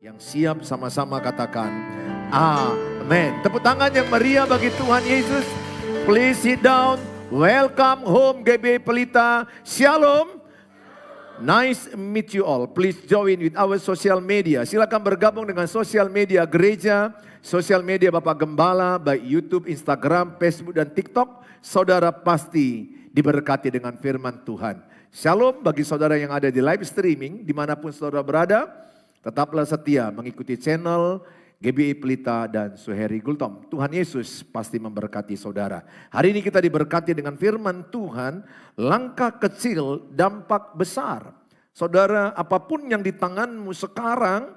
Yang siap sama-sama katakan amin. Tepuk tangan yang meriah bagi Tuhan Yesus. Please sit down. Welcome home GBI Pelita. Shalom. Nice meet you all. Please join with our social media. Silakan bergabung dengan sosial media gereja, sosial media Bapak Gembala, baik YouTube, Instagram, Facebook, dan TikTok. Saudara pasti diberkati dengan firman Tuhan. Shalom bagi saudara yang ada di live streaming, dimanapun saudara berada. Tetaplah setia mengikuti channel GBI Pelita dan Suheri Gultom. Tuhan Yesus pasti memberkati saudara. Hari ini kita diberkati dengan firman Tuhan, langkah kecil dampak besar. Saudara, apapun yang di tanganmu sekarang,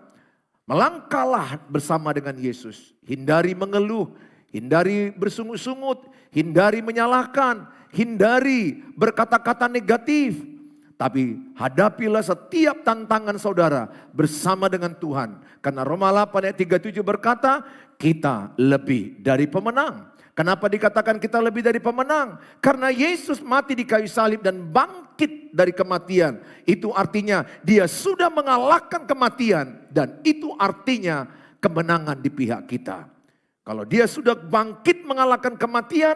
melangkahlah bersama dengan Yesus. Hindari mengeluh, hindari bersungut-sungut, hindari menyalahkan, hindari berkata-kata negatif. Tapi hadapilah setiap tantangan saudara bersama dengan Tuhan. Karena Roma 8 ayat 37 berkata, kita lebih dari pemenang. Kenapa dikatakan kita lebih dari pemenang? Karena Yesus mati di kayu salib dan bangkit dari kematian. Itu artinya dia sudah mengalahkan kematian. Dan itu artinya kemenangan di pihak kita. Kalau dia sudah bangkit mengalahkan kematian,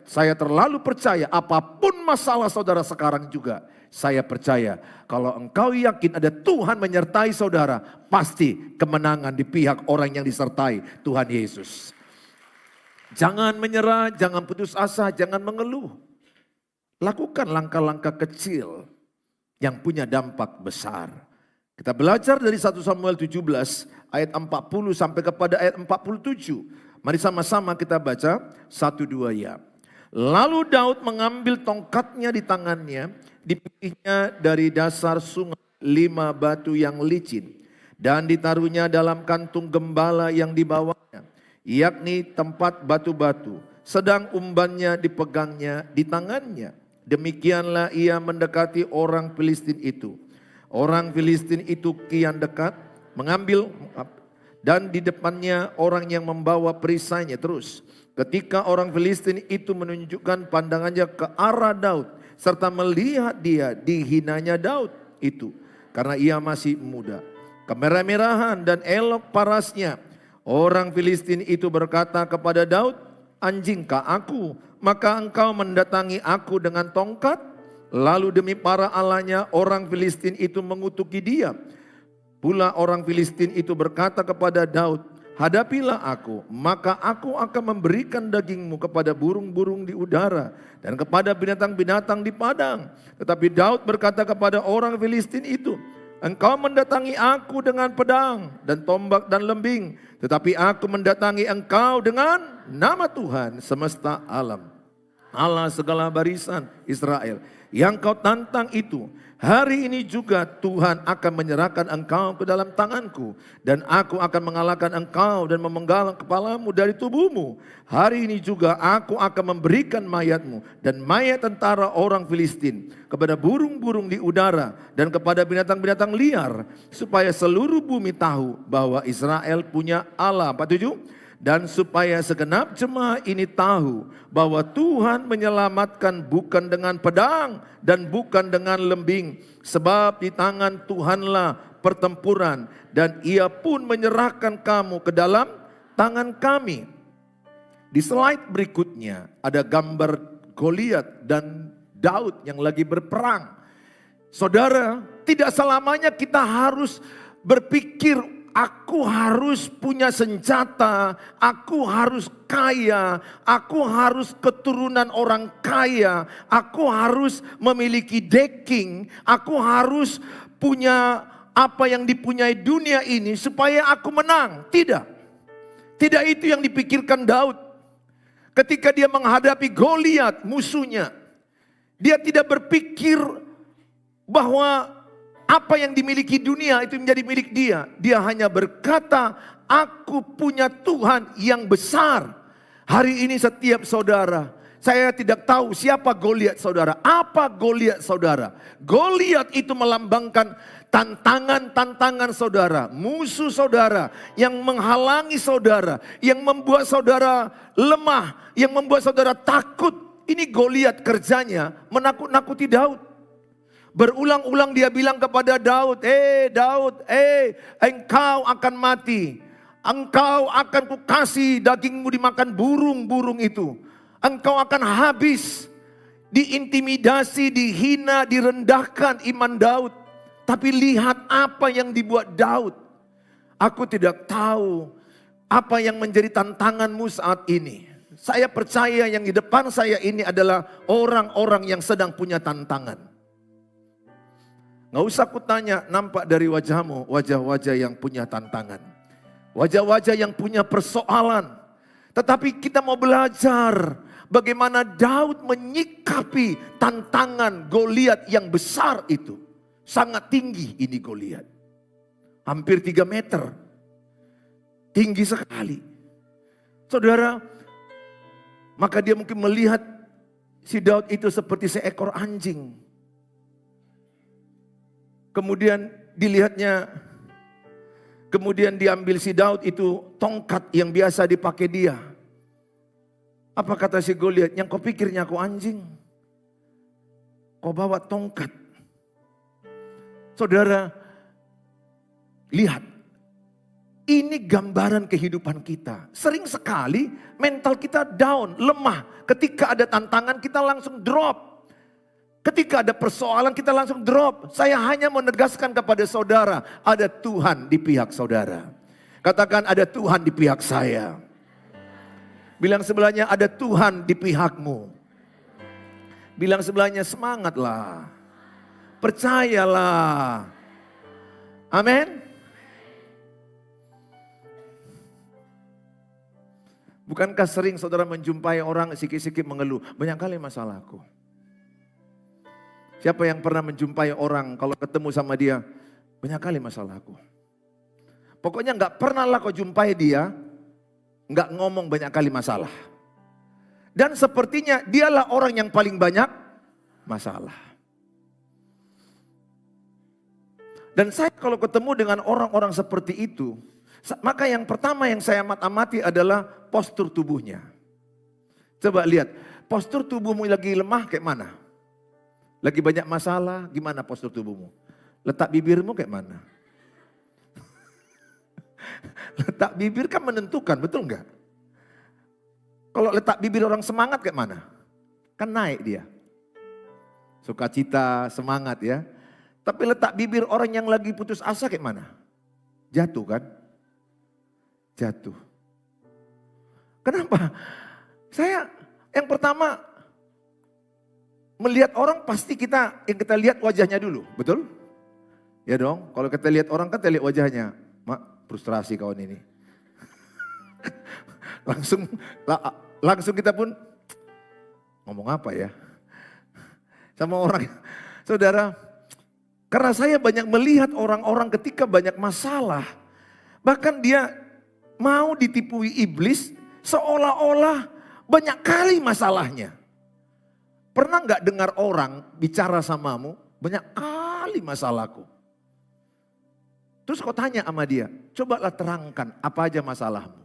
saya terlalu percaya apapun masalah saudara sekarang juga. Saya percaya kalau engkau yakin ada Tuhan menyertai saudara, pasti kemenangan di pihak orang yang disertai Tuhan Yesus. Jangan menyerah, jangan putus asa, jangan mengeluh. Lakukan langkah-langkah kecil yang punya dampak besar. Kita belajar dari 1 Samuel 17 ayat 40 sampai kepada ayat 47. Mari sama-sama kita baca 1-2 ya. Lalu Daud mengambil tongkatnya di tangannya, dipilihnya dari dasar sungai 5 batu yang licin, dan ditaruhnya dalam kantung gembala yang dibawanya, yakni tempat batu-batu, sedang umbannya dipegangnya di tangannya. Demikianlah ia mendekati orang Filistin itu. Orang Filistin itu kian dekat, mengambil, dan di depannya orang yang membawa perisainya terus. Ketika orang Filistin itu menunjukkan pandangannya ke arah Daud, serta melihat dia dihinanya Daud itu, karena ia masih muda, kemerah-merahan dan elok parasnya, orang Filistin itu berkata kepada Daud, anjingkah aku, maka engkau mendatangi aku dengan tongkat? Lalu demi para allahnya orang Filistin itu mengutuki dia. Pula orang Filistin itu berkata kepada Daud, hadapilah aku, maka aku akan memberikan dagingmu kepada burung-burung di udara dan kepada binatang-binatang di padang. Tetapi Daud berkata kepada orang Filistin itu, engkau mendatangi aku dengan pedang dan tombak dan lembing, tetapi aku mendatangi engkau dengan nama Tuhan semesta alam, Allah segala barisan Israel, yang kau tantang itu. Hari ini juga Tuhan akan menyerahkan engkau ke dalam tanganku, dan aku akan mengalahkan engkau dan memenggal kepalamu dari tubuhmu. Hari ini juga aku akan memberikan mayatmu dan mayat tentara orang Filistin kepada burung-burung di udara dan kepada binatang-binatang liar, supaya seluruh bumi tahu bahwa Israel punya Allah. 47. Dan supaya segenap jemaah ini tahu bahwa Tuhan menyelamatkan bukan dengan pedang dan bukan dengan lembing. Sebab di tangan Tuhanlah pertempuran, dan ia pun menyerahkan kamu ke dalam tangan kami. Di slide berikutnya ada gambar Goliat dan Daud yang lagi berperang. Saudara, tidak selamanya kita harus berpikir aku harus punya senjata, aku harus kaya, aku harus keturunan orang kaya, aku harus memiliki backing, aku harus punya apa yang dipunyai dunia ini supaya aku menang. Tidak. Tidak itu yang dipikirkan Daud. Ketika dia menghadapi Goliat musuhnya, dia tidak berpikir bahwa apa yang dimiliki dunia itu menjadi milik dia. Dia hanya berkata, aku punya Tuhan yang besar. Hari ini setiap saudara, saya tidak tahu siapa Goliat saudara. Apa Goliat saudara? Goliat itu melambangkan tantangan-tantangan saudara. Musuh saudara yang menghalangi saudara. Yang membuat saudara lemah. Yang membuat saudara takut. Ini Goliat kerjanya menakut-nakuti Daud. Berulang-ulang dia bilang kepada Daud, Daud, engkau akan mati. Engkau akan kukasih dagingmu dimakan burung-burung itu. Engkau akan habis. Diintimidasi, dihina, direndahkan iman Daud. Tapi lihat apa yang dibuat Daud. Aku tidak tahu apa yang menjadi tantanganmu saat ini. Saya percaya yang di depan saya ini adalah orang-orang yang sedang punya tantangan. Nggak usah kutanya, nampak dari wajahmu, wajah-wajah yang punya tantangan. Wajah-wajah yang punya persoalan. Tetapi kita mau belajar bagaimana Daud menyikapi tantangan Goliat yang besar itu. Sangat tinggi ini Goliat. Hampir 3 meter. Tinggi sekali. Saudara, maka dia mungkin melihat si Daud itu seperti seekor anjing. Kemudian dilihatnya, kemudian diambil si Daud itu tongkat yang biasa dipakai dia. Apa kata si Goliat? Yang kau pikirnya aku anjing? Kau bawa tongkat. Saudara, lihat. Ini gambaran kehidupan kita. Sering sekali mental kita down, lemah. Ketika ada tantangan kita langsung drop. Ketika ada persoalan kita langsung drop. Saya hanya menegaskan kepada saudara, ada Tuhan di pihak saudara. Katakan ada Tuhan di pihak saya. Bilang sebelahnya ada Tuhan di pihakmu. Bilang sebelahnya semangatlah. Percayalah. Amin. Bukankah sering saudara menjumpai orang sikit-sikit mengeluh, banyak kali masalahku. Siapa yang pernah menjumpai orang kalau ketemu sama dia, banyak kali masalahku. Pokoknya gak pernah lah kau jumpai dia, gak ngomong banyak kali masalah. Dan sepertinya dialah orang yang paling banyak masalah. Dan saya kalau ketemu dengan orang-orang seperti itu, maka yang pertama yang saya amati adalah postur tubuhnya. Coba lihat, postur tubuhmu lagi lemah kayak mana? Lagi banyak masalah, gimana postur tubuhmu? Letak bibirmu kayak mana? Letak bibir kan menentukan, betul enggak? Kalau letak bibir orang semangat kayak mana? Kan naik dia. Sukacita, semangat ya. Tapi letak bibir orang yang lagi putus asa kayak mana? Jatuh kan? Jatuh. Kenapa? Saya yang pertama melihat orang pasti yang kita lihat wajahnya dulu, betul? Ya dong, kalau kita lihat orang kan kita lihat wajahnya. Mak, frustrasi kawan ini. langsung kita pun ngomong apa ya? Sama orang. Saudara, karena saya banyak melihat orang-orang ketika banyak masalah. Bahkan dia mau ditipui iblis seolah-olah banyak kali masalahnya. Pernah gak dengar orang bicara samamu, banyak kali masalahku. Terus kau tanya sama dia, cobalah terangkan apa aja masalahmu.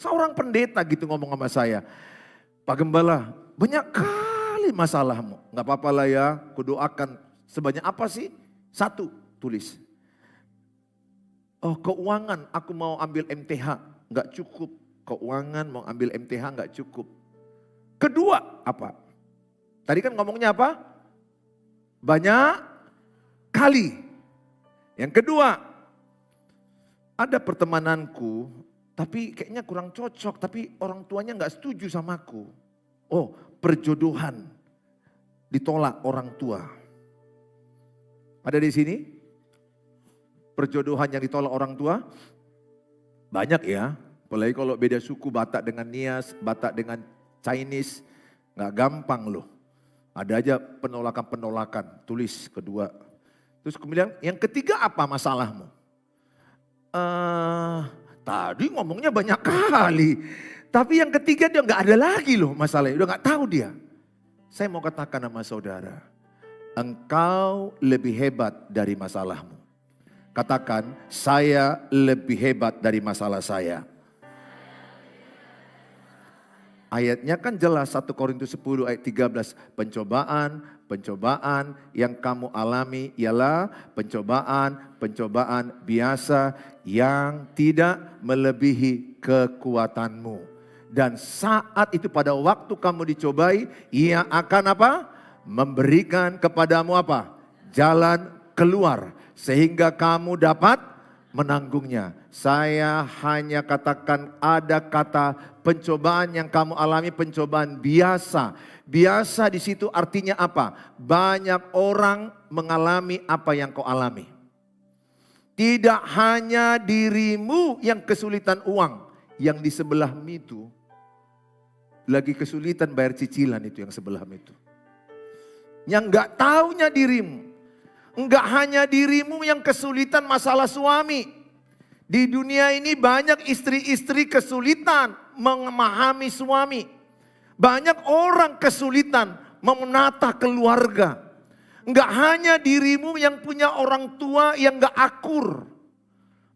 Seorang pendeta gitu ngomong sama saya, Pak Gembala banyak kali masalahmu. Gak apa-apa lah ya, kudoakan sebanyak apa sih? 1, tulis. Oh keuangan, aku mau ambil MTH, gak cukup. Keuangan mau ambil MTH gak cukup. Kedua apa? Tadi kan ngomongnya apa? Banyak kali. Yang kedua, ada pertemananku, tapi kayaknya kurang cocok, tapi orang tuanya gak setuju sama aku. Oh, perjodohan ditolak orang tua. Ada di sini? Perjodohan yang ditolak orang tua? Banyak ya, apalagi kalau beda suku, Batak dengan Nias, Batak dengan Chinese, gak gampang loh. Ada aja penolakan-penolakan, tulis kedua. Terus kemudian yang ketiga apa masalahmu? Tadi ngomongnya banyak kali. Tapi yang ketiga dia gak ada lagi loh masalahnya, udah gak tahu dia. Saya mau katakan sama saudara, engkau lebih hebat dari masalahmu. Katakan, saya lebih hebat dari masalah saya. Ayatnya kan jelas 1 Korintus 10 ayat 13. Pencobaan yang kamu alami ialah pencobaan biasa yang tidak melebihi kekuatanmu. Dan saat itu pada waktu kamu dicobai, ia akan apa? Memberikan kepadamu apa? Jalan keluar. Sehingga kamu dapat menanggungnya. Saya hanya katakan ada kata pencobaan yang kamu alami, pencobaan biasa. Biasa di situ artinya apa? Banyak orang mengalami apa yang kau alami. Tidak hanya dirimu yang kesulitan uang, yang di sebelahmu itu lagi kesulitan bayar cicilan itu yang sebelahmu itu. Yang enggak taunya dirimu. Enggak hanya dirimu yang kesulitan masalah suami. Di dunia ini banyak istri-istri kesulitan memahami suami. Banyak orang kesulitan menata keluarga. Enggak hanya dirimu yang punya orang tua yang enggak akur.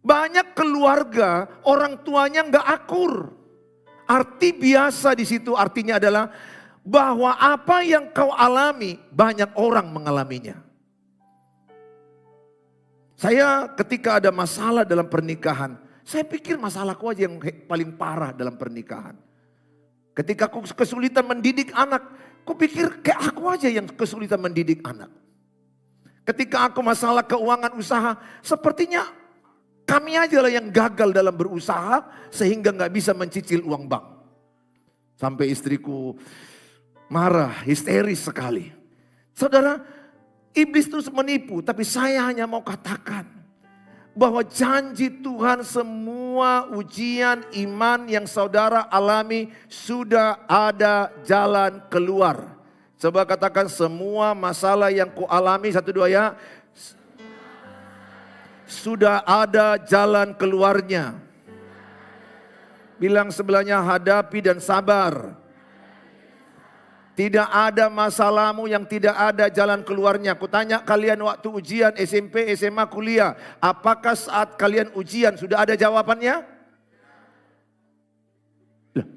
Banyak keluarga orang tuanya enggak akur. Arti biasa di situ artinya adalah bahwa apa yang kau alami banyak orang mengalaminya. Saya ketika ada masalah dalam pernikahan, saya pikir masalahku aja yang paling parah dalam pernikahan. Ketika aku kesulitan mendidik anak, aku pikir kayak aku aja yang kesulitan mendidik anak. Ketika aku masalah keuangan usaha, sepertinya kami aja lah yang gagal dalam berusaha sehingga gak bisa mencicil uang bank. Sampai istriku marah, histeris sekali. Saudara, iblis terus menipu, tapi saya hanya mau katakan bahwa janji Tuhan semua ujian iman yang saudara alami sudah ada jalan keluar. Coba katakan semua masalah yang ku alami, 1, 2 ya. Sudah ada jalan keluarnya. Bilang sebelahnya hadapi dan sabar. Tidak ada masalahmu yang tidak ada jalan keluarnya. Kutanya kalian waktu ujian SMP, SMA, kuliah. Apakah saat kalian ujian sudah ada jawabannya? Loh.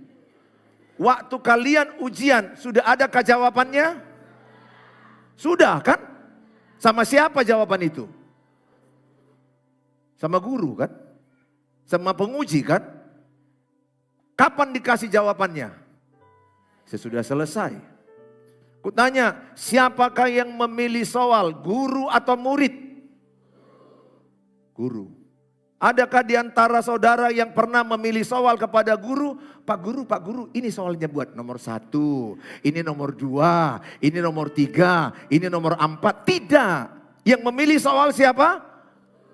Waktu kalian ujian sudah adakah jawabannya? Sudah kan? Sama siapa jawaban itu? Sama guru kan? Sama penguji kan? Kapan dikasih jawabannya? Sesudah selesai. Kutanya, siapakah yang memilih soal, guru atau murid? Guru. Adakah di antara saudara yang pernah memilih soal kepada guru? Pak guru, ini soalnya buat nomor 1, ini nomor 2, ini nomor 3, ini nomor 4. Tidak. Yang memilih soal siapa?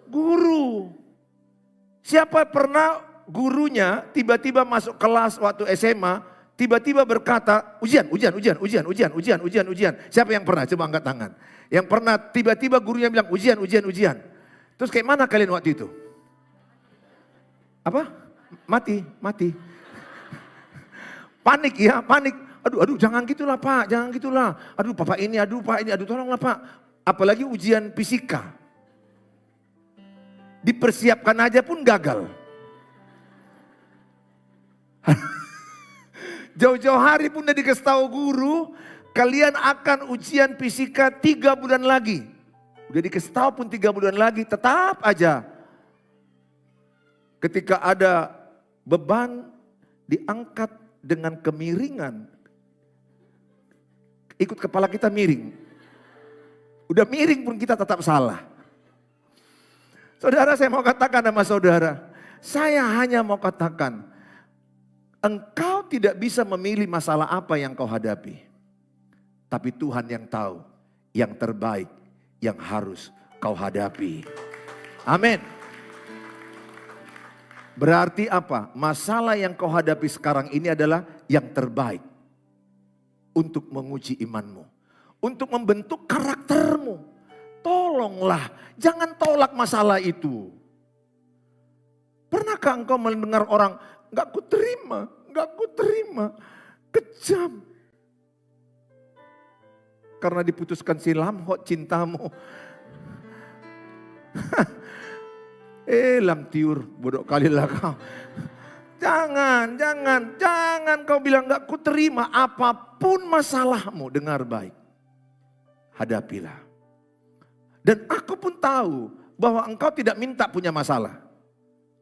Guru. Siapa pernah gurunya tiba-tiba masuk kelas waktu SMA, tiba-tiba berkata, ujian. Siapa yang pernah? Coba angkat tangan. Yang pernah tiba-tiba gurunya bilang ujian. Terus kayak mana kalian waktu itu? Apa? Mati. Panik ya, panik. Aduh, jangan gitulah Pak, jangan gitulah. Aduh Pak ini, aduh tolonglah Pak. Apalagi ujian fisika. Dipersiapkan aja pun gagal. Jauh-jauh hari pun udah dikasih tahu guru, kalian akan ujian fisika 3 bulan lagi. Udah dikasih tahu pun 3 bulan lagi, tetap aja. Ketika ada beban diangkat dengan kemiringan, ikut kepala kita miring. Udah miring pun kita tetap salah. Saudara, saya mau katakan sama saudara, saya hanya mau katakan, engkau tidak bisa memilih masalah apa yang kau hadapi. Tapi Tuhan yang tahu yang terbaik yang harus kau hadapi. Amin. Berarti apa? Masalah yang kau hadapi sekarang ini adalah yang terbaik. Untuk menguji imanmu. Untuk membentuk karaktermu. Tolonglah, jangan tolak masalah itu. Pernahkah engkau mendengar orang, gak ku terima, kejam. Karena diputuskan si lamhot cintamu. Lam tiur, bodoh kali lah kau. Jangan kau bilang gak kuterima. Apapun masalahmu, dengar baik. Hadapilah. Dan aku pun tahu bahwa engkau tidak minta punya masalah.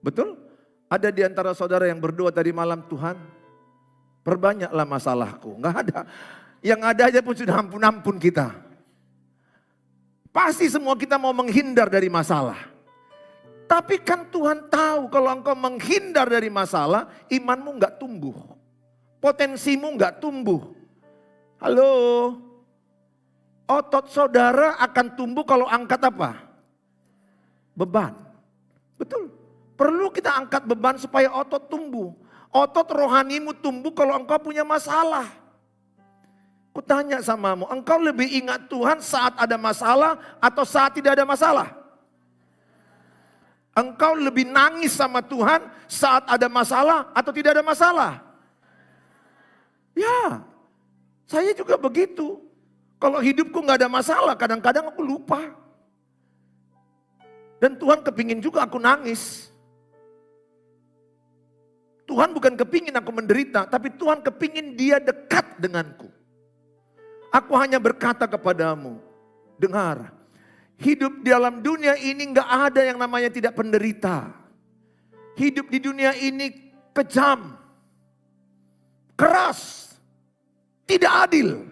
Betul? Ada di antara saudara yang berdoa tadi malam, Tuhan perbanyaklah masalahku. Enggak ada. Yang ada aja pun sudah ampun-ampun kita. Pasti semua kita mau menghindar dari masalah. Tapi kan Tuhan tahu kalau engkau menghindar dari masalah, imanmu enggak tumbuh. Potensimu enggak tumbuh. Halo? Otot saudara akan tumbuh kalau angkat apa? Beban. Betul. Perlu kita angkat beban supaya otot tumbuh. Otot rohanimu tumbuh kalau engkau punya masalah. Kutanya samamu, engkau lebih ingat Tuhan saat ada masalah atau saat tidak ada masalah? Engkau lebih nangis sama Tuhan saat ada masalah atau tidak ada masalah? Ya, saya juga begitu. Kalau hidupku nggak ada masalah, kadang-kadang aku lupa. Dan Tuhan kepingin juga aku nangis. Tuhan bukan kepingin aku menderita, tapi Tuhan kepingin dia dekat denganku. Aku hanya berkata kepadamu, dengar. Hidup di dalam dunia ini nggak ada yang namanya tidak penderita. Hidup di dunia ini kejam, keras, tidak adil.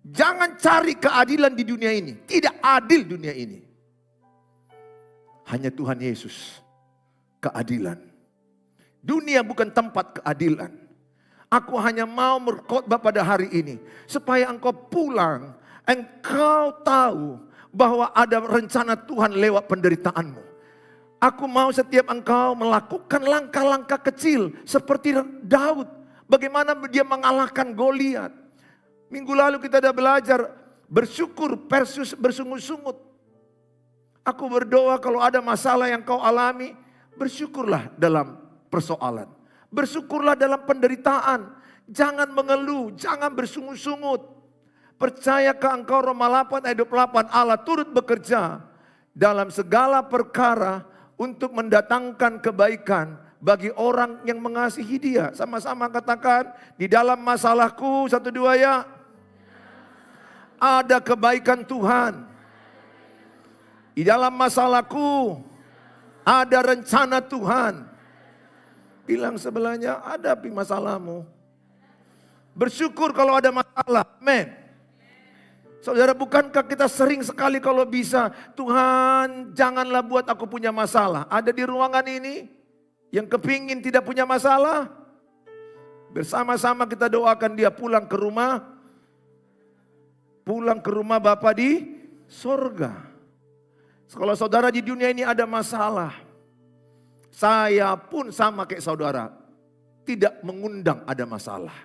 Jangan cari keadilan di dunia ini. Tidak adil dunia ini. Hanya Tuhan Yesus keadilan. Dunia bukan tempat keadilan. Aku hanya mau berkhotbah pada hari ini supaya engkau pulang, engkau tahu bahwa ada rencana Tuhan lewat penderitaanmu. Aku mau setiap engkau melakukan langkah-langkah kecil seperti Daud. Bagaimana dia mengalahkan Goliat. Minggu lalu kita sudah belajar bersyukur versus bersungut-sungut. Aku berdoa kalau ada masalah yang kau alami, bersyukurlah dalam persoalan. Bersyukurlah dalam penderitaan. Jangan mengeluh, jangan bersungut-sungut. Percayakah engkau Roma 8 ayat 28, Allah turut bekerja dalam segala perkara untuk mendatangkan kebaikan bagi orang yang mengasihi dia. Sama-sama katakan, di dalam masalahku, 1, 2 ya. Ada kebaikan Tuhan. Di dalam masalahku ada rencana Tuhan. Bilang sebelahnya, hadapi masalahmu. Bersyukur kalau ada masalah. Amin. Saudara, bukankah kita sering sekali kalau bisa, Tuhan janganlah buat aku punya masalah. Ada di ruangan ini yang kepingin tidak punya masalah. Bersama-sama kita doakan dia pulang ke rumah. Pulang ke rumah Bapa di sorga. Kalau saudara di dunia ini ada masalah, saya pun sama kayak saudara, tidak mengundang ada masalah.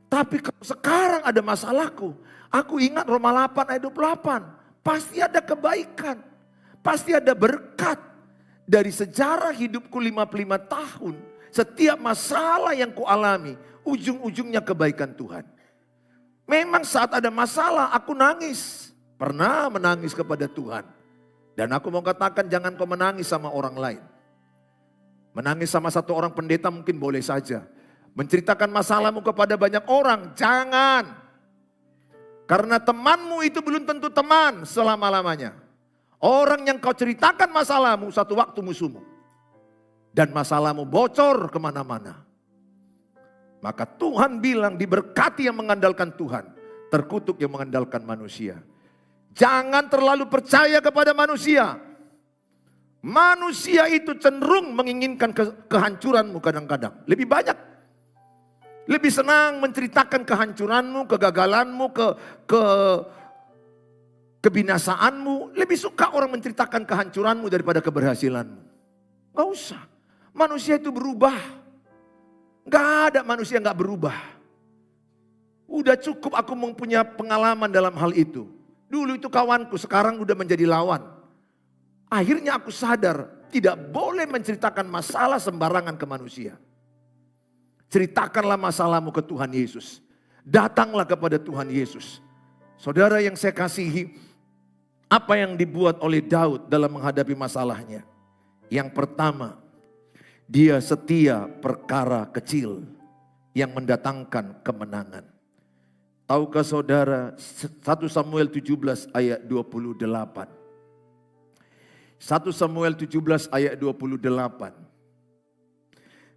Tapi kalau sekarang ada masalahku, aku ingat Roma 8 ayat 28. Pasti ada kebaikan, pasti ada berkat. Dari sejarah hidupku 55 tahun, setiap masalah yang kualami, ujung-ujungnya kebaikan Tuhan. Memang saat ada masalah aku nangis, pernah menangis kepada Tuhan. Dan aku mau katakan jangan kau menangis sama orang lain. Menangis sama satu orang pendeta mungkin boleh saja. Menceritakan masalahmu kepada banyak orang, jangan. Karena temanmu itu belum tentu teman selama-lamanya. Orang yang kau ceritakan masalahmu satu waktu musuhmu. Dan masalahmu bocor kemana-mana. Maka Tuhan bilang diberkati yang mengandalkan Tuhan. Terkutuk yang mengandalkan manusia. Jangan terlalu percaya kepada manusia. Manusia itu cenderung menginginkan kehancuranmu kadang-kadang. Lebih banyak. Lebih senang menceritakan kehancuranmu, kegagalanmu, kebinasaanmu. Lebih suka orang menceritakan kehancuranmu daripada keberhasilanmu. Gak usah. Manusia itu berubah. Gak ada manusia yang gak berubah. Udah cukup aku mempunyai pengalaman dalam hal itu. Dulu itu kawanku, sekarang udah menjadi lawan. Akhirnya aku sadar tidak boleh menceritakan masalah sembarangan ke manusia. Ceritakanlah masalahmu ke Tuhan Yesus. Datanglah kepada Tuhan Yesus. Saudara yang saya kasihi, apa yang dibuat oleh Daud dalam menghadapi masalahnya? Yang pertama, Dia setia perkara kecil yang mendatangkan kemenangan. Tahukah saudara 1 Samuel 17 ayat 28. 1 Samuel 17 ayat 28.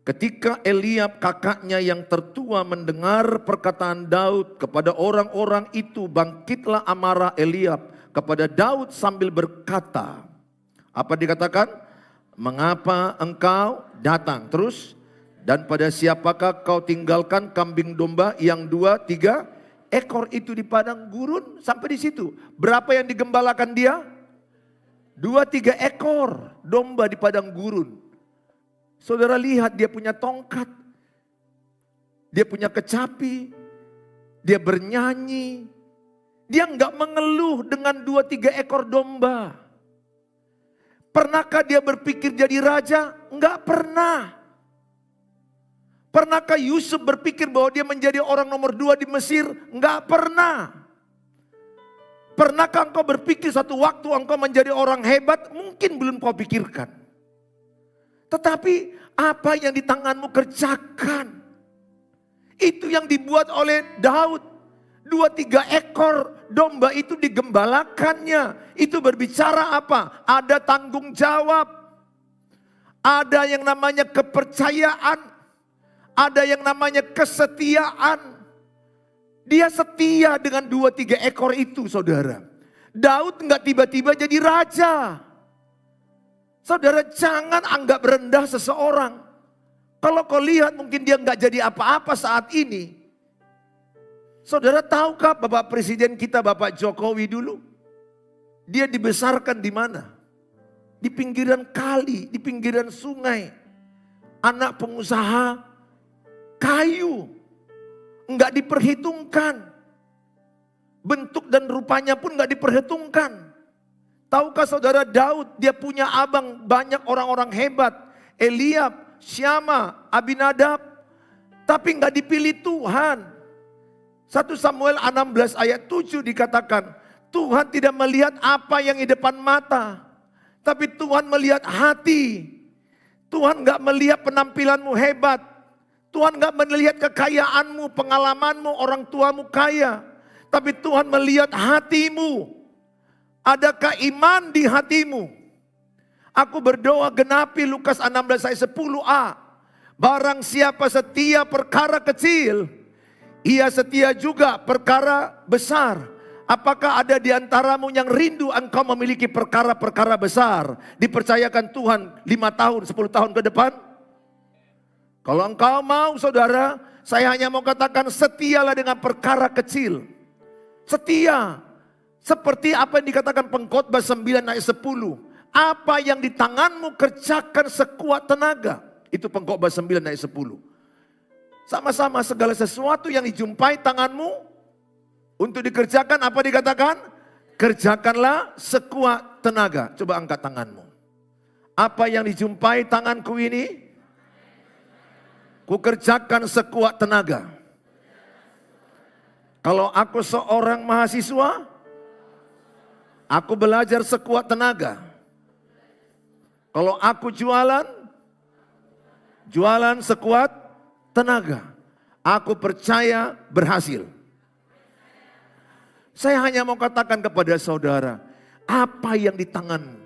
Ketika Eliab kakaknya yang tertua mendengar perkataan Daud kepada orang-orang itu, bangkitlah amarah Eliab kepada Daud sambil berkata, apa dikatakan? Mengapa engkau datang? Terus, dan pada siapakah kau tinggalkan kambing domba yang 2-3 ekor itu di padang gurun? Sampai di situ. Berapa yang digembalakan dia? 2-3 ekor domba di padang gurun. Saudara lihat, dia punya tongkat, dia punya kecapi, dia bernyanyi. Dia enggak mengeluh dengan 2-3 ekor domba. Pernahkah dia berpikir jadi raja? Enggak pernah. Pernahkah Yusuf berpikir bahwa dia menjadi orang nomor 2 di Mesir? Enggak pernah. Pernahkah engkau berpikir satu waktu engkau menjadi orang hebat? Mungkin belum kau pikirkan. Tetapi apa yang di tanganmu kerjakan. Itu yang dibuat oleh Daud. 2-3 ekor domba itu digembalakannya. Itu berbicara apa? Ada tanggung jawab. Ada yang namanya kepercayaan. Ada yang namanya kesetiaan. Dia setia dengan 2-3 ekor itu, saudara. Daud enggak tiba-tiba jadi raja. Saudara, jangan anggap rendah seseorang. Kalau kau lihat mungkin dia enggak jadi apa-apa saat ini. Saudara tahukah Bapak Presiden kita, Bapak Jokowi dulu? Dia dibesarkan di mana? Di pinggiran kali, di pinggiran sungai. Anak pengusaha kayu. Enggak diperhitungkan. Bentuk dan rupanya pun enggak diperhitungkan. Tahukah saudara Daud, dia punya abang banyak orang-orang hebat. Eliab, Syama, Abinadab. Tapi enggak dipilih Tuhan. 1 Samuel 16 ayat 7 dikatakan, Tuhan tidak melihat apa yang di depan mata, tapi Tuhan melihat hati. Tuhan enggak melihat penampilanmu hebat. Tuhan enggak melihat kekayaanmu, pengalamanmu, orang tuamu kaya. Tapi Tuhan melihat hatimu. Adakah iman di hatimu? Aku berdoa genapi Lukas 16 ayat 10a. Barang siapa setia perkara kecil, ia setia juga perkara besar. Apakah ada di antaramu yang rindu engkau memiliki perkara-perkara besar? Dipercayakan Tuhan 5 tahun, 10 tahun ke depan? Kalau engkau mau saudara, saya hanya mau katakan setialah dengan perkara kecil. Setia. Seperti apa yang dikatakan Pengkhotbah 9 ayat 10. Apa yang di tanganmu kerjakan sekuat tenaga. Itu Pengkhotbah 9 ayat 10. Sama-sama segala sesuatu yang dijumpai tanganmu untuk dikerjakan, apa dikatakan? Kerjakanlah sekuat tenaga. Coba angkat tanganmu. Apa yang dijumpai tanganku ini? Kukerjakan sekuat tenaga. Kalau aku seorang mahasiswa, aku belajar sekuat tenaga. Kalau aku jualan sekuat tenaga. Aku percaya berhasil. Saya hanya mau katakan kepada saudara, apa yang di tanganmu?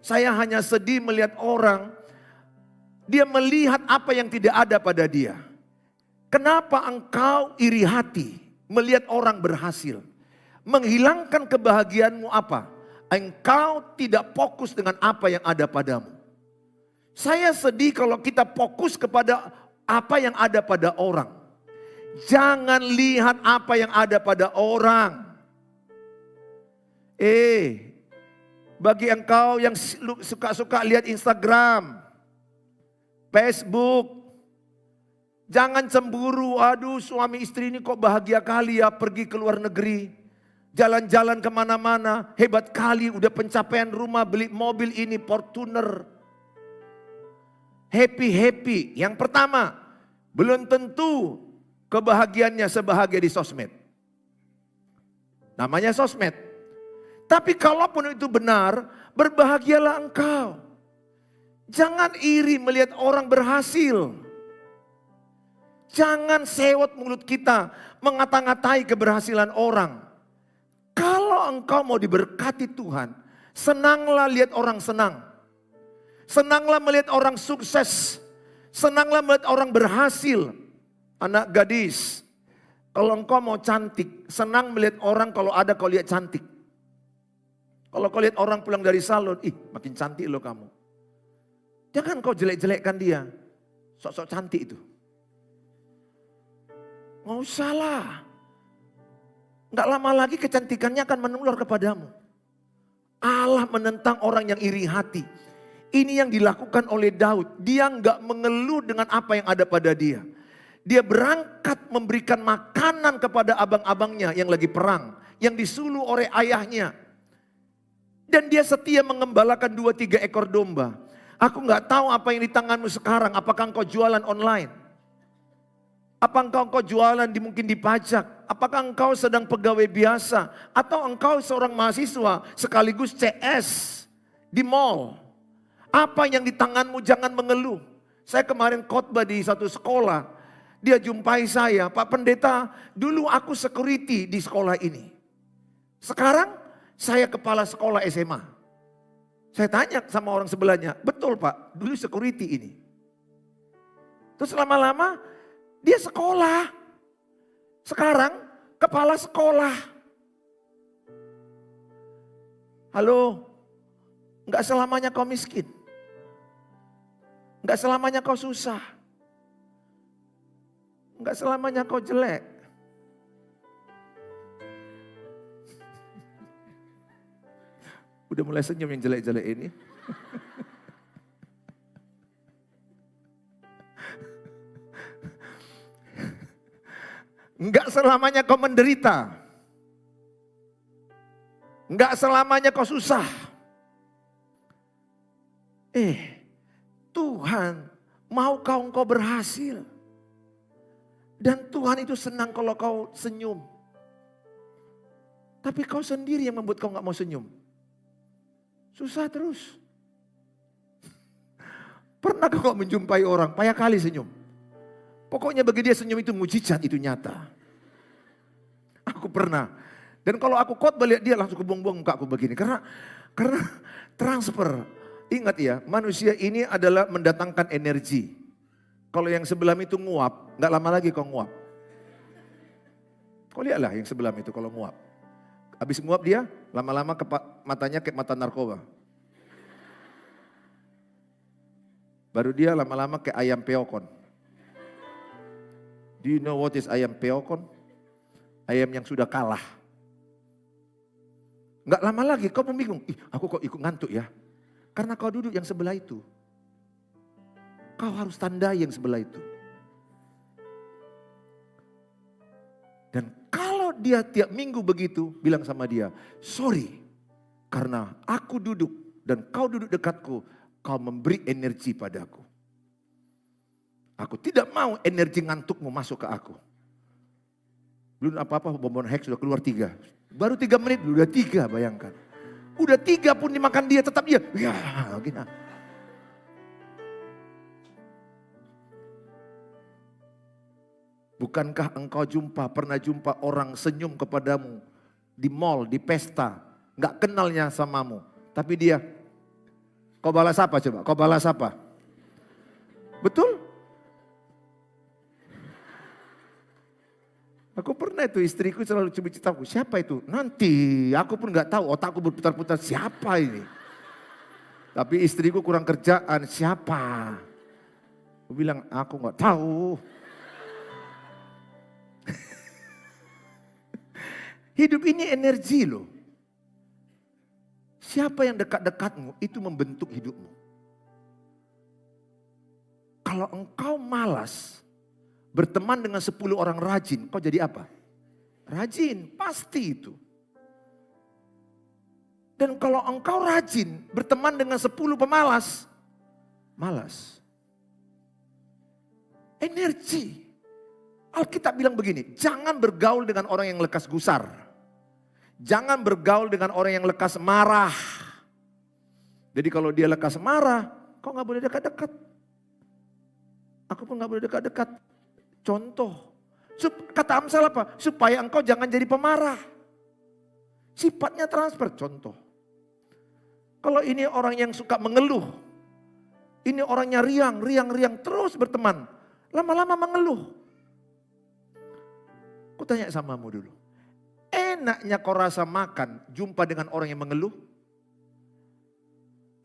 Saya hanya sedih melihat orang, dia melihat apa yang tidak ada pada dia. Kenapa engkau iri hati melihat orang berhasil? Menghilangkan kebahagiaanmu apa? Engkau tidak fokus dengan apa yang ada padamu. Saya sedih kalau kita fokus kepada apa yang ada pada orang. Jangan lihat apa yang ada pada orang. Bagi engkau yang suka-suka lihat Instagram, Facebook, jangan cemburu. Aduh, suami istri ini kok bahagia kali ya, pergi ke luar negeri, jalan-jalan kemana-mana, hebat kali udah pencapaian rumah, beli mobil ini Fortuner. Happy. Yang pertama, belum tentu kebahagiaannya sebahagia di sosmed. Namanya sosmed. Tapi kalaupun itu benar, berbahagialah engkau. Jangan iri melihat orang berhasil. Jangan sewot mulut kita mengata-ngatai keberhasilan orang. Kalau engkau mau diberkati Tuhan, senanglah lihat orang senang. Senanglah melihat orang sukses. Senanglah melihat orang berhasil. Anak gadis, kalau engkau mau cantik, senang melihat orang kalau ada kau lihat cantik. Kalau kau lihat orang pulang dari salon, makin cantik loh kamu. Jangan kau jelek-jelekkan dia. Sok-sok cantik itu. Nggak usah lah. Nggak lama lagi kecantikannya akan menular kepadamu. Allah menentang orang yang iri hati. Ini yang dilakukan oleh Daud. Dia nggak mengeluh dengan apa yang ada pada dia. Dia berangkat memberikan makanan kepada abang-abangnya yang lagi perang. Yang disuluh oleh ayahnya. Dan dia setia mengembalakan 2-3 ekor domba. Aku nggak tahu apa yang di tanganmu sekarang. Apakah engkau jualan online? Apakah engkau jualan mungkin di pajak? Apakah engkau sedang pegawai biasa? Atau engkau seorang mahasiswa sekaligus CS di mall? Apa yang di tanganmu, jangan mengeluh. Saya kemarin khotbah di satu sekolah. Dia jumpai saya, Pak Pendeta, dulu aku security di sekolah ini. Sekarang saya kepala sekolah SMA. Saya tanya sama orang sebelahnya, betul Pak, dulu security ini. Terus lama-lama dia sekolah. Sekarang kepala sekolah. Halo, enggak selamanya kau miskin. Enggak selamanya kau susah. Enggak selamanya kau jelek. Udah mulai senyum yang jelek-jelek ini. Enggak selamanya kau menderita. Enggak selamanya kau susah. Tuhan mau engkau berhasil. Dan Tuhan itu senang kalau kau senyum. Tapi kau sendiri yang membuat kau gak mau senyum. Susah terus. Pernah kau menjumpai orang, payah kali senyum. Pokoknya bagi dia senyum itu mujizat, itu nyata. Aku pernah. Dan kalau aku khotbah lihat dia langsung kebuang-buang muka aku begini. Karena transfer. Ingat ya, manusia ini adalah mendatangkan energi. Kalau yang sebelah itu nguap, gak lama lagi kau nguap. Kau lihatlah yang sebelah itu kalau nguap. Habis nguap dia, lama-lama matanya kayak mata narkoba. Baru dia lama-lama kayak ayam peokon. Do you know what is ayam peokon? Ayam yang sudah kalah. Gak lama lagi kau bingung, aku kok ikut ngantuk ya. Karena kau duduk yang sebelah itu. Kau harus tandai yang sebelah itu. Dan kalau dia tiap minggu begitu, bilang sama dia, sorry. Karena aku duduk dan kau duduk dekatku, kau memberi energi padaku. Aku tidak mau energi ngantukmu masuk ke aku. Belum apa-apa bonbon Hex sudah keluar 3. Baru 3 menit udah 3, bayangkan. Udah 3 pun dimakan dia, tetap dia. Ya, gini. Bukankah engkau pernah jumpa orang senyum kepadamu di mall, di pesta, nggak kenalnya samamu, tapi dia, kau balas apa coba? Kau balas apa? Betul? Aku pernah itu, istriku selalu ceritaku, siapa itu? Nanti, aku pun nggak tahu, otakku berputar-putar, siapa ini? Tapi istriku kurang kerjaan, siapa? Aku bilang, aku nggak tahu. Hidup ini energi loh. Siapa yang dekat-dekatmu, itu membentuk hidupmu. Kalau engkau malas berteman dengan 10 orang rajin, kau jadi apa? Rajin, pasti itu. Dan kalau engkau rajin berteman dengan 10 pemalas, malas. Energi. Alkitab bilang begini, jangan bergaul dengan orang yang lekas gusar. Jangan bergaul dengan orang yang lekas marah. Jadi kalau dia lekas marah, Kau nggak boleh dekat-dekat. Aku pun nggak boleh dekat-dekat. Contoh. Kata Amsal apa? Supaya engkau jangan jadi pemarah. Sifatnya transfer, contoh. Kalau ini orang yang suka mengeluh. Ini orangnya riang, terus berteman. Lama-lama mengeluh. Aku tanya samamu dulu. Enaknya kau rasa makan, jumpa dengan orang yang mengeluh?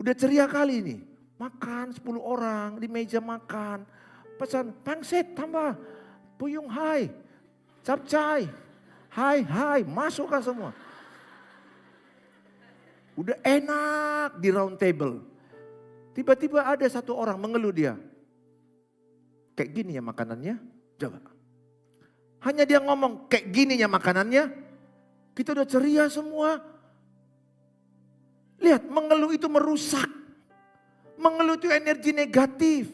Udah ceria kali ini. Makan 10 orang di meja makan. Pesan, pangsit tambah. Puyung hai. Capcay. Hai. Masukkan semua. Udah enak di round table. Tiba-tiba ada satu orang mengeluh dia. Kayak gini ya makanannya. Coba. Hanya dia ngomong kayak gini ya makanannya. Kita udah ceria semua. Lihat, mengeluh itu merusak. Mengeluh itu energi negatif.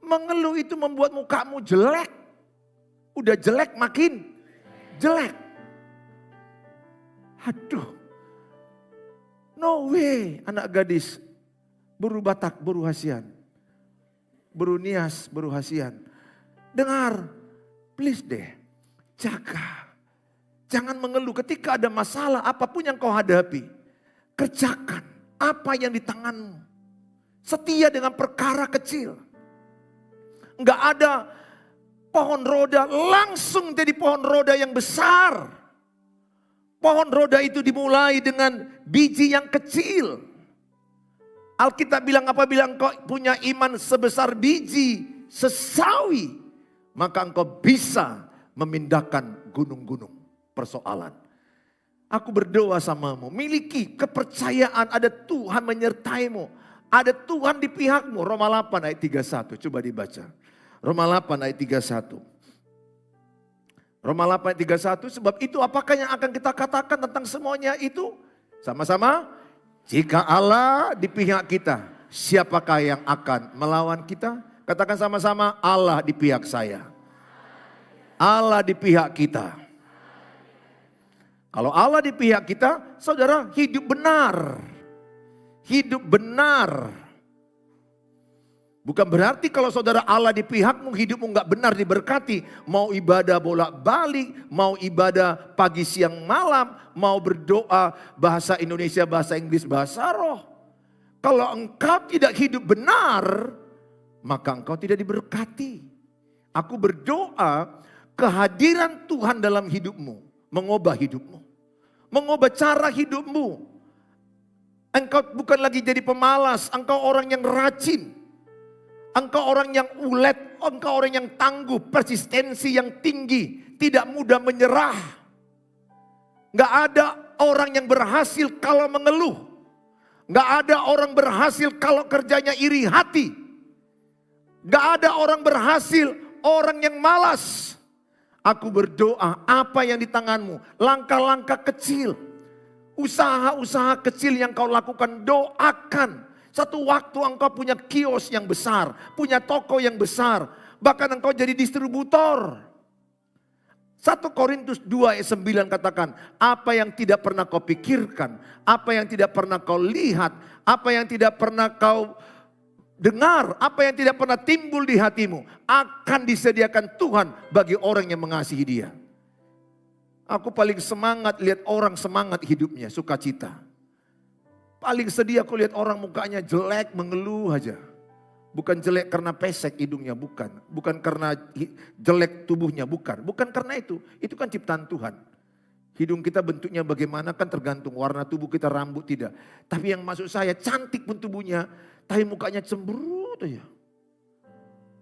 Mengeluh itu membuat mukamu jelek. Udah jelek makin jelek. Aduh. No way anak gadis. Buru Batak, buru Hasian. Buru Nias, buru Hasian. Dengar, please deh. Jaga. Jangan mengeluh ketika ada masalah apapun yang kau hadapi. Kerjakan apa yang di tanganmu. Setia dengan perkara kecil. Enggak ada pohon roda langsung jadi pohon roda yang besar. Pohon roda itu dimulai dengan biji yang kecil. Alkitab bilang apabila engkau punya iman sebesar biji sesawi, maka engkau bisa memindahkan gunung-gunung persoalan. Aku berdoa samamu, miliki kepercayaan ada Tuhan menyertaimu. Ada Tuhan di pihakmu. Roma 8 ayat 31, coba dibaca. Roma 8 ayat 31. Roma 8 ayat 31, sebab itu apakah yang akan kita katakan tentang semuanya itu? Sama-sama, jika Allah di pihak kita, siapakah yang akan melawan kita? Katakan sama-sama, Allah di pihak saya. Allah di pihak kita. Kalau Allah di pihak kita, saudara hidup benar. Hidup benar. Bukan berarti kalau saudara Allah di pihakmu, hidupmu gak benar diberkati. Mau ibadah bolak-balik, mau ibadah pagi siang malam, mau berdoa bahasa Indonesia, bahasa Inggris, bahasa roh. Kalau engkau tidak hidup benar, maka engkau tidak diberkati. Aku berdoa kehadiran Tuhan dalam hidupmu, mengubah hidupmu. Mengubah cara hidupmu. Engkau bukan lagi jadi pemalas, engkau orang yang rajin. Engkau orang yang ulet, engkau orang yang tangguh, persistensi yang tinggi, tidak mudah menyerah. Gak ada orang yang berhasil kalau mengeluh. Gak ada orang berhasil kalau kerjanya iri hati. Gak ada orang berhasil, orang yang malas. Aku berdoa, apa yang di tanganmu, langkah-langkah kecil, usaha-usaha kecil yang kau lakukan, doakan. Satu waktu engkau punya kios yang besar, punya toko yang besar, bahkan engkau jadi distributor. 1 Korintus 2 ayat 9 katakan, apa yang tidak pernah kau pikirkan, apa yang tidak pernah kau lihat, apa yang tidak pernah kau dengar, apa yang tidak pernah timbul di hatimu, akan disediakan Tuhan bagi orang yang mengasihi Dia. Aku paling semangat lihat orang semangat hidupnya, sukacita. Paling sedih aku lihat orang mukanya jelek, mengeluh aja. Bukan jelek karena pesek hidungnya, bukan. Bukan karena jelek tubuhnya, bukan. Bukan karena itu kan ciptaan Tuhan. Hidung kita bentuknya bagaimana kan tergantung warna tubuh kita, rambut tidak. Tapi yang maksud saya cantik pun tubuhnya, tapi mukanya cemberut aja.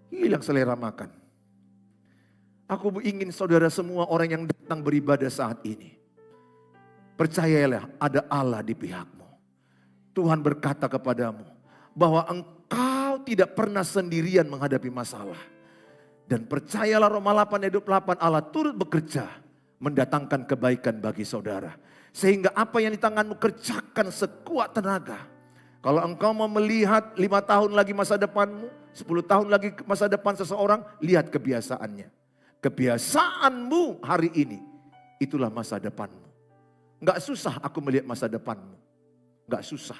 Hilang selera makan. Aku ingin saudara semua orang yang datang beribadah saat ini. Percayalah ada Allah di pihakmu. Tuhan berkata kepadamu bahwa engkau tidak pernah sendirian menghadapi masalah. Dan percayalah Roma 8 ayat 28 Allah turut bekerja mendatangkan kebaikan bagi saudara. Sehingga apa yang di tanganmu kerjakan sekuat tenaga. Kalau engkau mau melihat 5 tahun lagi masa depanmu, 10 tahun lagi masa depan seseorang, lihat kebiasaannya. Kebiasaanmu hari ini, itulah masa depanmu. Enggak susah aku melihat masa depanmu. Enggak susah.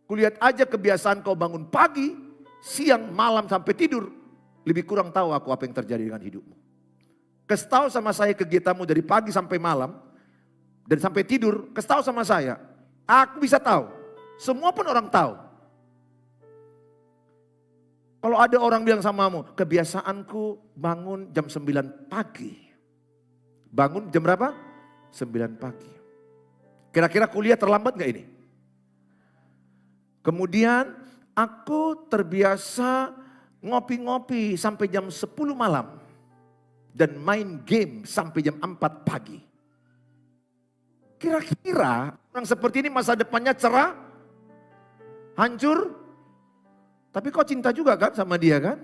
Kulihat aja kebiasaan kau bangun pagi, siang, malam sampai tidur, lebih kurang tahu aku apa yang terjadi dengan hidupmu. Kasih tahu sama saya kegiatanmu dari pagi sampai malam, dan sampai tidur, kasih tahu sama saya. Aku bisa tahu, semua pun orang tahu. Kalau ada orang bilang samamu, kebiasaanku bangun jam 9 pagi. Bangun jam berapa? 9 pagi. Kira-kira kuliah terlambat gak ini? Kemudian aku terbiasa ngopi-ngopi sampai jam 10 malam. Dan main game sampai jam 4 pagi. Kira-kira orang seperti ini masa depannya cerah? Hancur? Tapi kau cinta juga kan sama dia kan?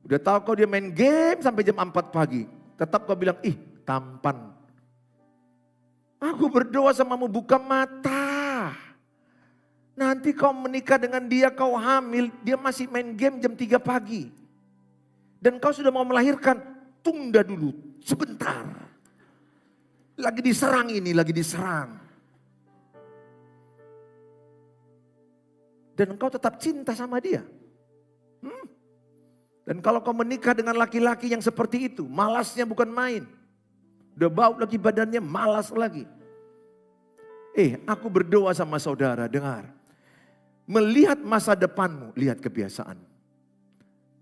Udah tahu kau dia main game sampai jam 4 pagi. Tetap kau bilang, ih tampan. Aku berdoa samamu, buka mata. Nanti kau menikah dengan dia, kau hamil, dia masih main game jam 3 pagi. Dan kau sudah mau melahirkan, tunda dulu, sebentar. Lagi diserang ini, lagi diserang. Dan engkau tetap cinta sama dia. Dan kalau kau menikah dengan laki-laki yang seperti itu, malasnya bukan main. Udah bau lagi badannya, malas lagi. Aku berdoa sama saudara, dengar. Melihat masa depanmu, lihat kebiasaan.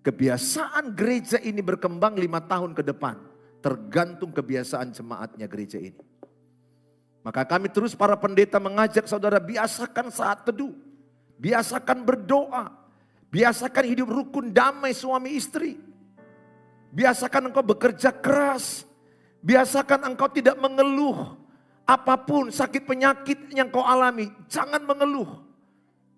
Kebiasaan gereja ini berkembang 5 tahun ke depan. Tergantung kebiasaan jemaatnya gereja ini. Maka kami terus para pendeta mengajak saudara biasakan saat teduh. Biasakan berdoa. Biasakan hidup rukun damai suami istri. Biasakan engkau bekerja keras. Biasakan engkau tidak mengeluh. Apapun sakit penyakit yang kau alami, jangan mengeluh.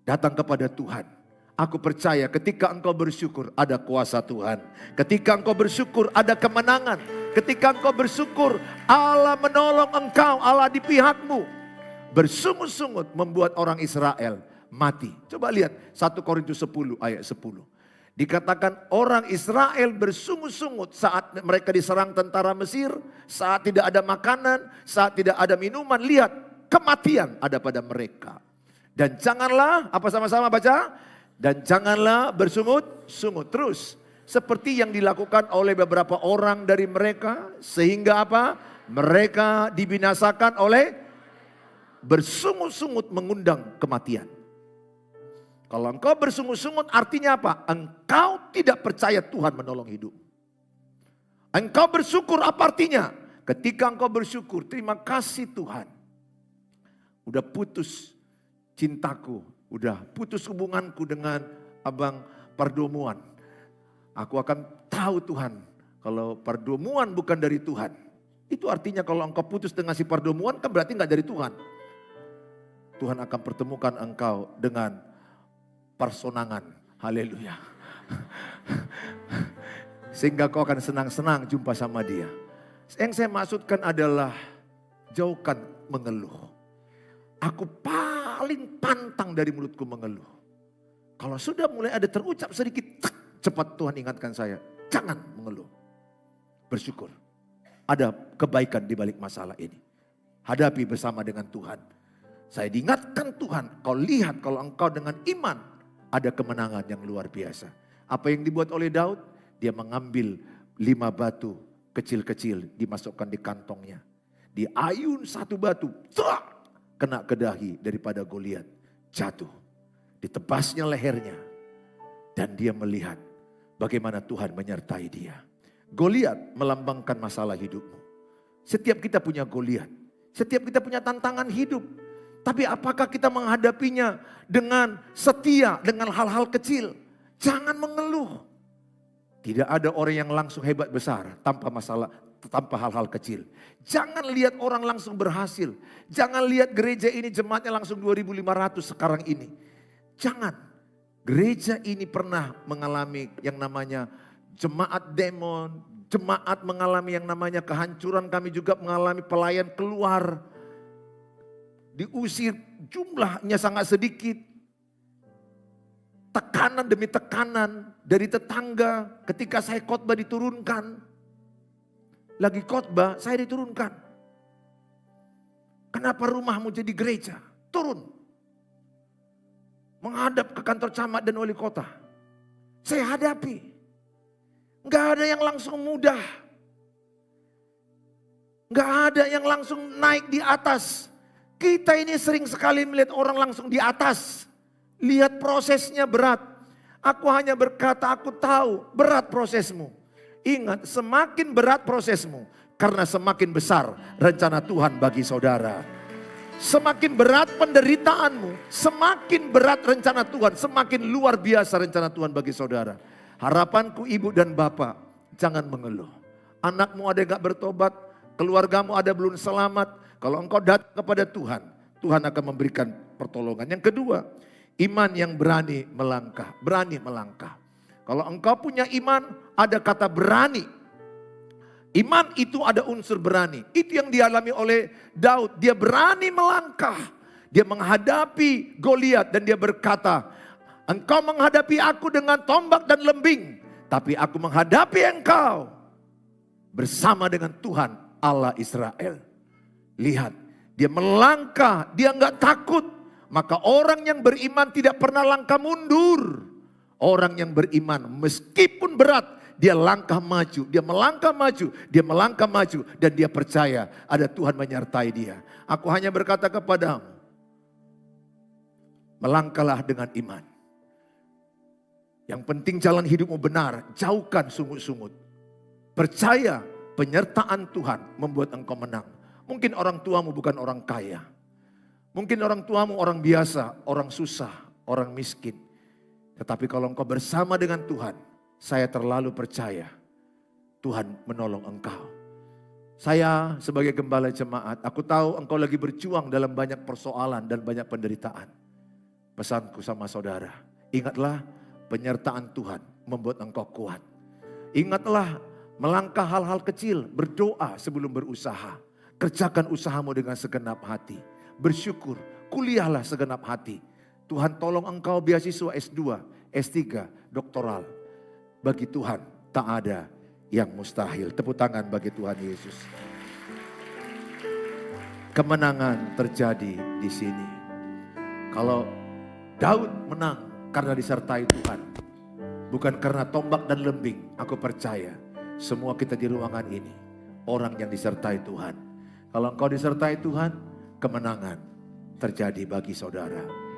Datang kepada Tuhan. Aku percaya ketika engkau bersyukur ada kuasa Tuhan. Ketika engkau bersyukur ada kemenangan. Ketika engkau bersyukur Allah menolong engkau, Allah di pihakmu. Bersungut-sungut membuat orang Israel mati. Coba lihat 1 Korintus 10 ayat 10. Dikatakan orang Israel bersungut-sungut saat mereka diserang tentara Mesir. Saat tidak ada makanan, saat tidak ada minuman. Lihat kematian ada pada mereka. Dan janganlah, apa sama-sama baca? Dan janganlah bersungut-sungut. Terus seperti yang dilakukan oleh beberapa orang dari mereka. Sehingga apa? Mereka dibinasakan oleh bersungut-sungut mengundang kematian. Kalau engkau bersungut-sungut artinya apa? Engkau tidak percaya Tuhan menolong hidup. Engkau bersyukur apa artinya? Ketika engkau bersyukur, terima kasih Tuhan. Udah putus cintaku, udah putus hubunganku dengan abang Pardomuan. Aku akan tahu Tuhan, kalau Pardomuan bukan dari Tuhan. Itu artinya kalau engkau putus dengan si Pardomuan kan berarti gak dari Tuhan. Tuhan akan pertemukan engkau dengan personangan. Haleluya. Sehingga kau akan senang-senang jumpa sama dia. Yang saya maksudkan adalah jauhkan mengeluh. Aku paling pantang dari mulutku mengeluh. Kalau sudah mulai ada terucap sedikit, cepat Tuhan ingatkan saya. Jangan mengeluh. Bersyukur. Ada kebaikan di balik masalah ini. Hadapi bersama dengan Tuhan. Saya diingatkan Tuhan, kau lihat kalau engkau dengan iman, ada kemenangan yang luar biasa. Apa yang dibuat oleh Daud? Dia mengambil 5 batu kecil-kecil dimasukkan di kantongnya. Diayun 1 batu, kena ke dahi daripada Goliat. Jatuh, ditebasnya lehernya. Dan dia melihat bagaimana Tuhan menyertai dia. Goliat melambangkan masalah hidupmu. Setiap kita punya Goliat. Setiap kita punya tantangan hidup. Tapi apakah kita menghadapinya dengan setia, dengan hal-hal kecil? Jangan mengeluh. Tidak ada orang yang langsung hebat besar tanpa masalah, tanpa hal-hal kecil. Jangan lihat orang langsung berhasil. Jangan lihat gereja ini jemaatnya langsung 2.500 sekarang ini. Jangan. Gereja ini pernah mengalami yang namanya jemaat demon. Jemaat mengalami yang namanya kehancuran. Kami juga mengalami pelayan keluar. Diusir, jumlahnya sangat sedikit. Tekanan demi tekanan dari tetangga. Ketika saya khotbah diturunkan. Lagi khotbah saya diturunkan. Kenapa rumahmu jadi gereja? Turun. menghadap ke kantor camat dan wali kota. Saya hadapi. Nggak ada yang langsung mudah. Nggak ada yang langsung naik di atas. Kita ini sering sekali melihat orang langsung di atas. Lihat prosesnya berat. Aku hanya berkata, aku tahu berat prosesmu. Ingat, semakin berat prosesmu, karena semakin besar rencana Tuhan bagi saudara. Semakin berat penderitaanmu, semakin berat rencana Tuhan, semakin luar biasa rencana Tuhan bagi saudara. Harapanku ibu dan bapak, jangan mengeluh. Anakmu ada yang gak bertobat, keluargamu ada belum selamat. Kalau engkau datang kepada Tuhan, Tuhan akan memberikan pertolongan. Yang kedua, iman yang berani melangkah. Berani melangkah. Kalau engkau punya iman, ada kata berani. Iman itu ada unsur berani. Itu yang dialami oleh Daud. Dia berani melangkah. Dia menghadapi Goliat dan dia berkata, engkau menghadapi aku dengan tombak dan lembing. Tapi aku menghadapi engkau bersama dengan Tuhan Allah Israel. Lihat, dia melangkah, dia enggak takut. Maka orang yang beriman tidak pernah langkah mundur. Orang yang beriman meskipun berat, dia langkah maju, dia melangkah maju, dia melangkah maju. Dan dia percaya ada Tuhan menyertai dia. Aku hanya berkata kepadamu, melangkahlah dengan iman. Yang penting jalan hidupmu benar, jauhkan sungut-sungut. Percaya penyertaan Tuhan membuat engkau menang. Mungkin orang tuamu bukan orang kaya. Mungkin orang tuamu orang biasa, orang susah, orang miskin. Tetapi kalau engkau bersama dengan Tuhan, saya terlalu percaya Tuhan menolong engkau. Saya sebagai gembala jemaat, aku tahu engkau lagi berjuang dalam banyak persoalan dan banyak penderitaan. Pesanku sama saudara, ingatlah penyertaan Tuhan membuat engkau kuat. Ingatlah melangkah hal-hal kecil, berdoa sebelum berusaha. Kerjakan usahamu dengan segenap hati. Bersyukur, kuliahlah segenap hati. Tuhan tolong engkau beasiswa S2, S3, doktoral. Bagi Tuhan tak ada yang mustahil. Tepuk tangan bagi Tuhan Yesus. Kemenangan terjadi di sini. Kalau Daud menang karena disertai Tuhan. Bukan karena tombak dan lembing. Aku percaya semua kita di ruangan ini orang yang disertai Tuhan. Kalau engkau disertai Tuhan, kemenangan terjadi bagi saudara.